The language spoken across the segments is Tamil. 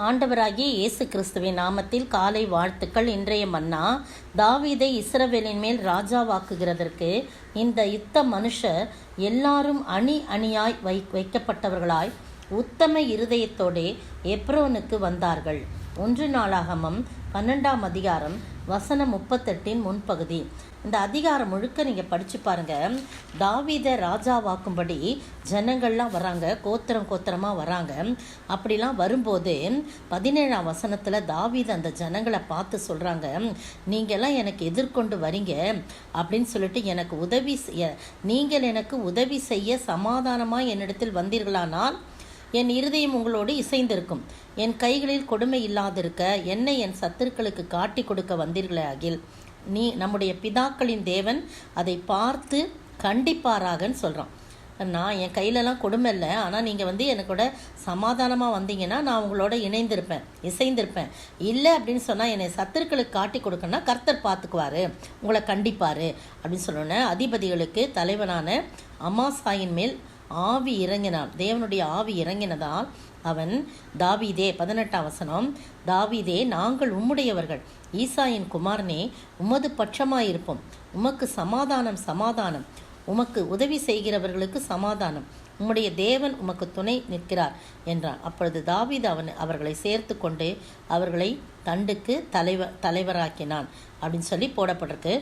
ஆண்டவராகிய இயேசு கிறிஸ்துவின் நாமத்தில் காலை வாழ்த்துக்கள். இன்றைய மன்னா, தாவீதை இஸ்ரவேலின் மேல் ராஜாவாக்குகிறதற்கு இந்த யுத்த மனுஷர் எல்லாரும் அணி அணியாய் வைக்கப்பட்டவர்களாய் உத்தம இருதயத்தோடே எப்ரோனுக்கு வந்தார்கள். 1 நாளாகமம் 12ஆம் அதிகாரம் வசனம் 38 முன்பகுதி. இந்த அதிகாரம் முழுக்க நீங்கள் படித்து பாருங்கள். தாவீதை ராஜாவாக்கும்படி ஜனங்கள்லாம் வராங்க, கோத்திரமாக வராங்க. அப்படிலாம் வரும்போது 17ஆம் வசனத்தில் தாவீது அந்த ஜனங்களை பார்த்து சொல்கிறாங்க, நீங்கள்லாம் எனக்கு எதிர்கொண்டு வரீங்க அப்படின்னு சொல்லிட்டு நீங்கள் எனக்கு உதவி செய்ய சமாதானமாக என்னிடத்தில் வந்தீர்களானால் என் இருதயம் உங்களோடு இசைந்திருக்கும். என் கைகளில் கொடுமை இல்லாதிருக்க என்னை என் சத்துருக்களுக்கு காட்டி கொடுக்க வந்தீர்களே ஆகில் நம்முடைய பிதாக்களின் தேவன் அதை பார்த்து கண்டிப்பாராகன்னு சொல்கிறான். நான் என் கையிலலாம் கொடுமை இல்லை, ஆனால் நீங்கள் எனக்கூட சமாதானமாக வந்தீங்கன்னா நான் உங்களோட இசைந்திருப்பேன். இல்லை அப்படின்னு சொன்னால் என்னை சத்துருக்களுக்கு காட்டி கொடுக்கணும்னா கர்த்தர் பார்த்துக்குவார், உங்களை கண்டிப்பார் அப்படின்னு சொன்னோன்னே அதிபதிகளுக்கு தலைவனான அமாசாயின் மேல் ஆவி இறங்கினான். தேவனுடைய ஆவி இறங்கினதால் அவன் தாவீதே, 18ஆம் வசனம், தாவீதே, நாங்கள் உம்முடையவர்கள், ஈசாயின் குமாரனே, உமது பட்சமாயிருப்போம். உமக்கு சமாதானம், உமக்கு உதவி செய்கிறவர்களுக்கு சமாதானம், உம்முடைய தேவன் உமக்கு துணை நிற்கிறார் என்றான். அப்பொழுது தாவீது அவர்களை சேர்த்து கொண்டு அவர்களை தண்டுக்கு தலைவராக்கினான் அப்படின்னு சொல்லி போடப்பட்டிருக்கு.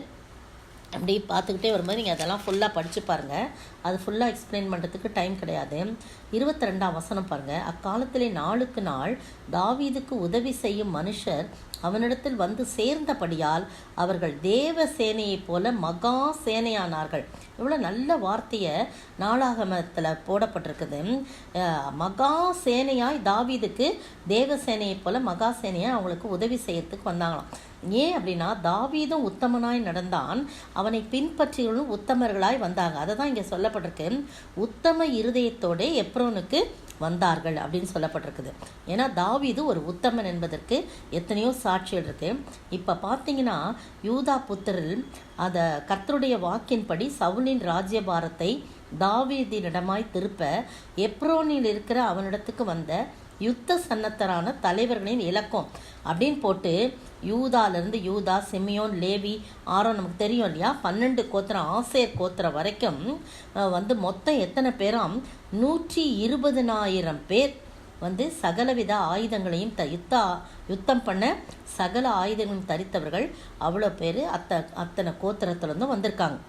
அப்படி பார்த்துக்கிட்டே வரும்போது நீங்கள் அதெல்லாம் ஃபுல்லாக படித்து பாருங்கள். அது ஃபுல்லாக எக்ஸ்பிளைன் பண்ணுறதுக்கு டைம் கிடையாது. 22ஆம் வசனம் பாருங்கள். அக்காலத்திலே நாளுக்கு நாள் தாவீதுக்கு உதவி செய்யும் மனுஷர் அவனிடத்தில் வந்து சேர்ந்தபடியால் அவர்கள் தேவ சேனையைப் போல மகா சேனையானார்கள். இவ்வளோ நல்ல வார்த்தையை நாளாகமத்தில் போடப்பட்டிருக்குது. மகா சேனையாய் தாவீதுக்கு தேவ சேனையைப் போல மகா சேனையாய் அவங்களுக்கு உதவி செய்யறதுக்கு வந்தாங்களாம். ஏன் அப்படின்னா, தாவீதும் உத்தமனாய் நடந்தான், அவனை பின்பற்றிகளும் உத்தமர்களாய் வந்தாங்க. அதை தான் இங்கே சொல்லப்பட்டிருக்கு. உத்தம இருதயத்தோடு எப்ரோனுக்கு வந்தார்கள் அப்படின்னு சொல்லப்பட்டிருக்குது. ஏன்னா தாவீது ஒரு உத்தமன் என்பதற்கு எத்தனையோ சாட்சிகள் இருக்கு. இப்போ பார்த்தீங்கன்னா, யூதா புத்திரில் அதை கர்த்தருடைய வாக்கின்படி சவுலின் ராஜ்யபாரத்தை தாவீதினிடமாய் திருப்ப எப்ரோனில் இருக்கிற அவனிடத்துக்கு வந்த யுத்த சன்னத்தரான தலைவர்களின் இலக்கம் அப்படின்னு போட்டு யூதா, சிமியோன், லேவி, ஆரோன், நமக்கு தெரியும் இல்லையா, 12 கோத்திரம், ஆசேர் கோத்திரம் வரைக்கும் மொத்தம் எத்தனை பேராம் 120,000 பேர் சகலவித ஆயுதங்களையும் யுத்தம் பண்ண சகல ஆயுதங்களையும் தரித்தவர்கள். அவ்வளோ பேர் அத்தனை கோத்திரத்துலேருந்து வந்திருக்காங்க.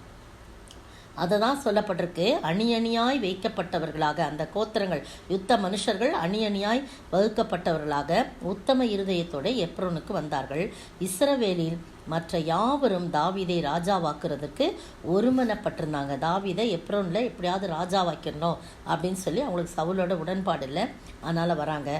அதை தான் சொல்லப்பட்டிருக்கு. அணியணியாய் வைக்கப்பட்டவர்களாக அந்த கோத்திரங்கள், யுத்த மனுஷர்கள் அணியணியாய் வகுக்கப்பட்டவர்களாக உத்தம இருதயத்தோடு எப்ரோனுக்கு வந்தார்கள். இஸ்ரவேலில் மற்ற யாவரும் தாவீதை ராஜாவாக்குறதுக்கு ஒருமனப்பட்டிருந்தாங்க. தாவீதை எப்ரோனில் எப்படியாவது ராஜாவாக்கிடணும் அப்படின்னு சொல்லி அவங்களுக்கு சவுலோட உடன்பாடு இல்லை, அதனால் வராங்க.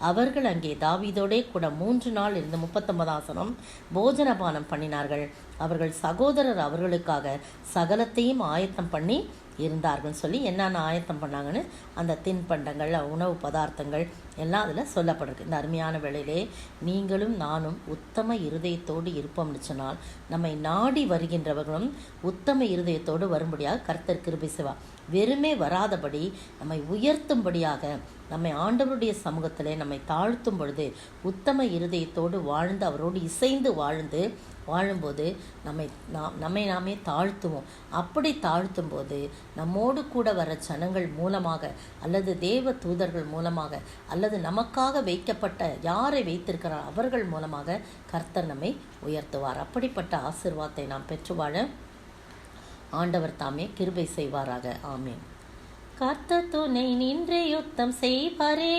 அவர்கள் அங்கே தாவீதோடே கூட 3 நாள் இருந்து 39ஆம் வசனம் போஜனபானம் பண்ணினார்கள். அவர்கள் சகோதரர் அவர்களுக்காக சகலத்தையும் ஆயத்தம் பண்ணி இருந்தார்கள் சொல்லி என்னென்ன ஆயத்தம் பண்ணாங்கன்னு அந்த தின்பண்டங்கள், உணவு பதார்த்தங்கள் எல்லாம் அதில் சொல்லப்பட்டிருக்கு. இந்த அருமையான வேளையிலே நீங்களும் நானும் உத்தம இருதயத்தோடு இருப்போம்னு சொன்னால் நம்மை நாடி வருகின்றவர்களும் உத்தம இருதயத்தோடு வரும்படியாக கர்த்தர் கிருபை செய்வார். வெறுமே வராதபடி நம்மை உயர்த்தும்படியாக நம்மை ஆண்டவருடைய சமூகத்தில் நம்மை தாழ்த்தும் பொழுது உத்தம இருதயத்தோடு வாழ்ந்து அவரோடு இசைந்து வாழும்போது நம்மை நாமே தாழ்த்துவோம். அப்படி தாழ்த்தும் போது நம்மோடு கூட வர ஜனங்கள் மூலமாக அல்லது தேவ தூதர்கள் மூலமாக அல்லது நமக்காக வைக்கப்பட்ட யாரை வைத்திருக்கிறார் அவர்கள் மூலமாக கர்த்தர் நம்மை உயர்த்துவார். அப்படிப்பட்ட ஆசீர்வாதத்தை நாம் பெற்று வாழ ஆண்டவர் தாமே கிருபை செய்வாராக. ஆமேன். கர்த்தர் துணை நின்று யுத்தம் செய்வாரே,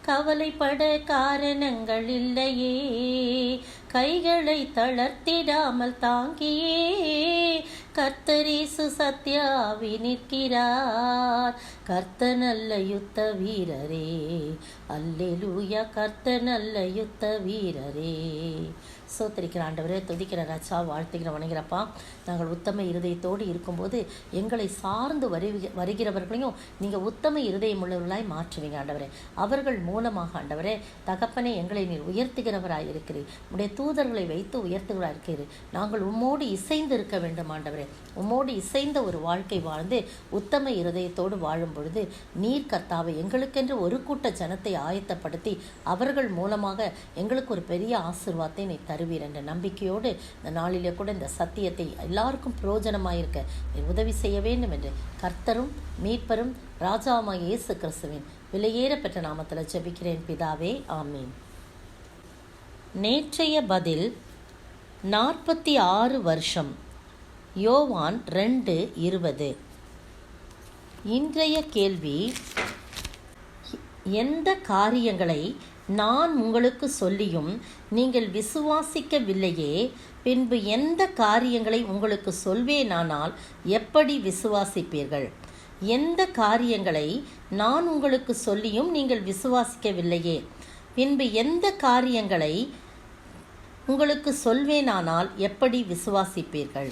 கவலைப்பட காரணங்கள் இல்லையே, கைகளை தளர்த்திடாமல் தாங்கியே கர்த்தர் இயேசு சத்யாவி நிற்கிறார். கர்த்தர் நல்ல யுத்த வீரரே, அல்லேலூயா, கர்த்தர் நல்ல யுத்த வீரரே. சோத்திரிக்கிற ஆண்டவரே, துதிக்கிற ராஜா, வாழ்த்துக்கிற வணங்கிறப்பா, நாங்கள் உத்தம இருதயத்தோடு இருக்கும்போது எங்களை சார்ந்து வருகிறவர்களையும் நீங்கள் உத்தம இருதயம் உள்ளவர்களாய் மாற்றுவீங்க ஆண்டவரே. அவர்கள் மூலமாக ஆண்டவரே தகப்பனே எங்களை நீர் உயர்த்துகிறவராய் இருக்கிறீர். உடைய தூதர்களை வைத்து உயர்த்துகிறாய் இருக்கிறீர். நாங்கள் உம்மோடு இசைந்து இருக்க வேண்டும் ஆண்டவரே. உம்மோடு இசைந்த ஒரு வாழ்க்கை வாழ்ந்து உத்தம இருதயத்தோடு வாழும்போது பொழுது நீர் கர்த்தாவை எங்களுக்கென்று ஒரு கூட்ட ஜனத்தை ஆயத்தப்படுத்தி அவர்கள் மூலமாக எங்களுக்கு ஒரு பெரிய ஆசீர்வாதத்தை நீ தருவீர் என்ற நம்பிக்கையோடு இந்த நாளிலே கூட இந்த சத்தியத்தை எல்லாருக்கும் பிரயோஜனமாயிருக்க நீ உதவி செய்ய வேண்டும் என்று கர்த்தரும் மீட்பரும் ராஜாவுமாகிய இயேசு கிறிஸ்துவின் விலையேற பெற்ற நாமத்தில் ஜெபிக்கிறேன் பிதாவே, ஆமீன். நேற்றைய பதில் 46 வருஷம். யோவான் 2:20. இன்றைய கேள்வி, எந்த காரியங்களை நான் உங்களுக்கு சொல்லியும் நீங்கள் விசுவாசிக்கவில்லையே, பின்பு எந்த காரியங்களை உங்களுக்கு சொல்வேனானால் எப்படி விசுவாசிப்பீர்கள்? எந்த காரியங்களை நான் உங்களுக்கு சொல்லியும் நீங்கள் விசுவாசிக்கவில்லையே, பின்பு எந்த காரியங்களை உங்களுக்கு சொல்வேனானால் எப்படி விசுவாசிப்பீர்கள்?